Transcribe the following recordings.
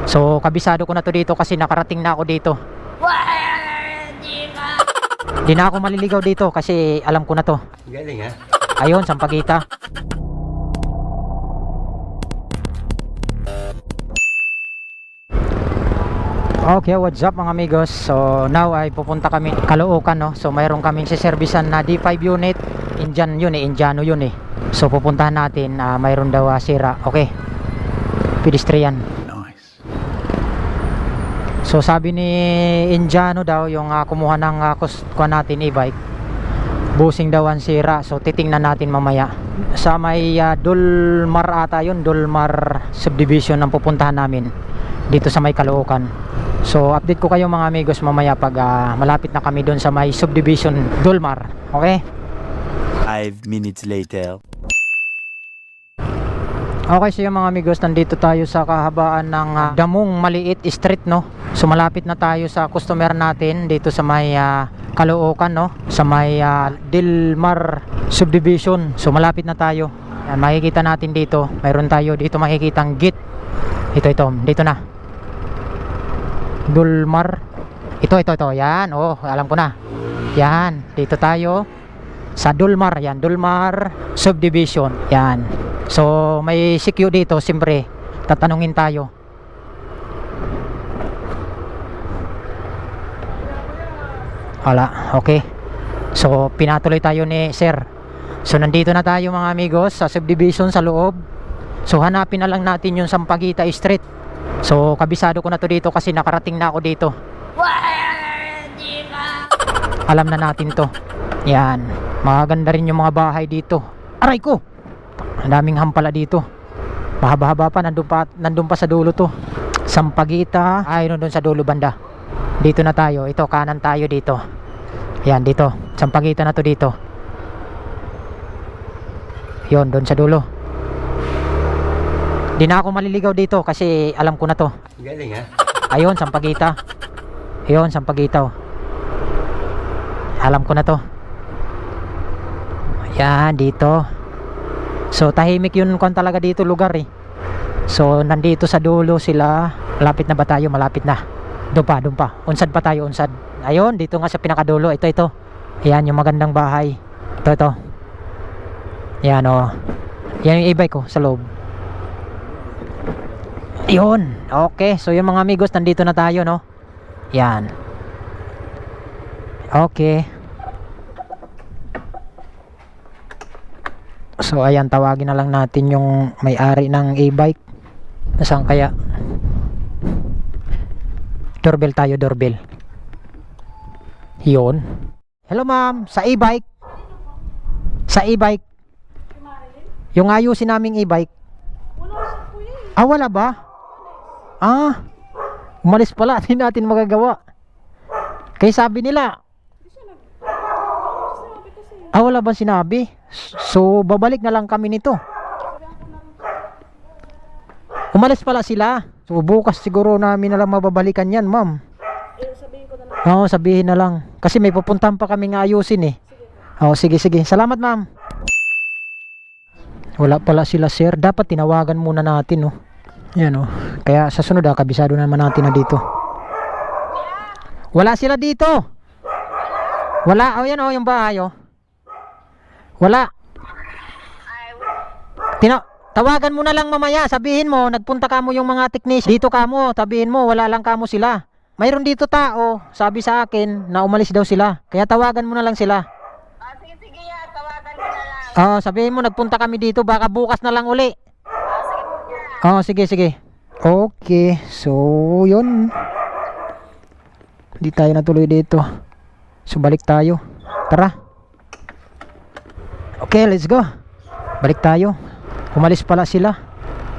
So kabisado ko na to dito kasi nakarating na ako dito. Di na ako maliligaw dito kasi alam ko na to. Galing ha? Ayun, Sampaguita. Okay, what's up mga amigos? So now ay pupunta kami Caloocan, no? So mayroon kaming siservisan na D5 unit. Indian yun eh, Indiano yun eh. So pupuntahan natin, mayroon daw sira. Okay, pedestrian. Nice. So sabi ni Indiano daw yung kumuha ng kuha natin e-bike, busing daw ang sira. So titingnan natin mamaya. Sa may Dulmar ata yun, Dulmar subdivision ang pupuntahan namin dito sa may Caloocan. So update ko kayo mga amigos mamaya pag malapit na kami doon sa may subdivision Dulmar. Okay? 5 minutes later. Okay, so yung mga amigos, nandito tayo sa kahabaan ng Damong Maliit Street, no? So malapit na tayo sa customer natin dito sa may Caloocan, no? Sa may Dulmar subdivision. So malapit na tayo. Yan, makikita natin dito. Mayroon tayo dito makikitang gate. Ito, dito na. Dulmar. Ito. Yan, oh, alam ko na. Yan, dito tayo sa Dulmar. Yan, Dulmar subdivision. Yan. So may CQ dito, siyempre tatanungin tayo. Wala, okay. So pinatuloy tayo ni sir. So nandito na tayo mga amigos sa subdivision sa loob. So hanapin na lang natin yung Sampaguita Street. So kabisado ko na to dito kasi nakarating na ako dito. Alam na natin to. Yan, magaganda rin yung mga bahay dito. Aray ko! Ang daming hampala dito. Mahaba-haba pa, nandun pa sa dulo to. Sampaguita, ayun doon sa dulo banda. Dito na tayo, ito kanan tayo dito. Yan dito, Sampaguita na to dito. Yon, doon sa dulo. Di na ako maliligaw dito kasi alam ko na to. Galing ha? Ayun, Sampaguita. Ayun, Sampaguita. Alam ko na to. Yan, dito. So tahimik yun kon talaga dito lugar eh. So nandito sa dulo sila. Malapit na ba tayo? Malapit na. Doon pa. Unsad pa tayo, unsad. Ayun, dito nga sa pinakadulo. Ito. Ayan yung magandang bahay. Ito. Ayan oh. Yan yung e-bike ko sa loob. Ayun. Okay. So yung mga amigos, nandito na tayo, no? Yan. Okay. So ayan, tawagin na lang natin yung may-ari ng e-bike. Nasaan kaya? Doorbell tayo, doorbell. Yun. Hello ma'am, sa e-bike. Sa e-bike. Yung ayusin naming e-bike. Wala ba? Umalis pala. Hindi natin magagawa. Kaya sabi nila. Wala ba sinabi? So babalik na lang kami nito. Umalis pala sila. So bukas siguro namin na lang mababalikan yan, ma'am. Sabihin ko na lang. Oo, sabihin na lang. Kasi may pupuntahan pa kami nga ayusin eh. Sige. Sige. Salamat, ma'am. Wala pala sila, sir. Dapat tinawagan muna natin, oh. Yan, oh. Kaya sa sunod, kabisado naman natin na dito. Wala sila dito. Wala. Yan, oh, yung bahay, oh. Wala. Tawagan mo na lang mamaya. Sabihin mo, nagpunta ka mo yung mga technician. Dito ka mo, sabihin mo, wala lang ka mo sila. Mayroon dito tao, sabi sa akin na umalis daw sila. Kaya tawagan mo na lang sila. Sige yan, tawagan ko na lang. Sabihin mo, nagpunta kami dito, baka bukas na lang uli. Sige. Sige. Okay, so yun. Hindi tayo natuloy dito. So balik tayo. Tara. Okay, let's go. Balik tayo. Umalis pala sila.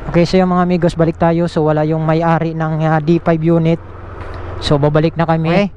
Okay, so yung mga amigos, balik tayo. So wala yung may-ari ng D5 unit. So babalik na kami.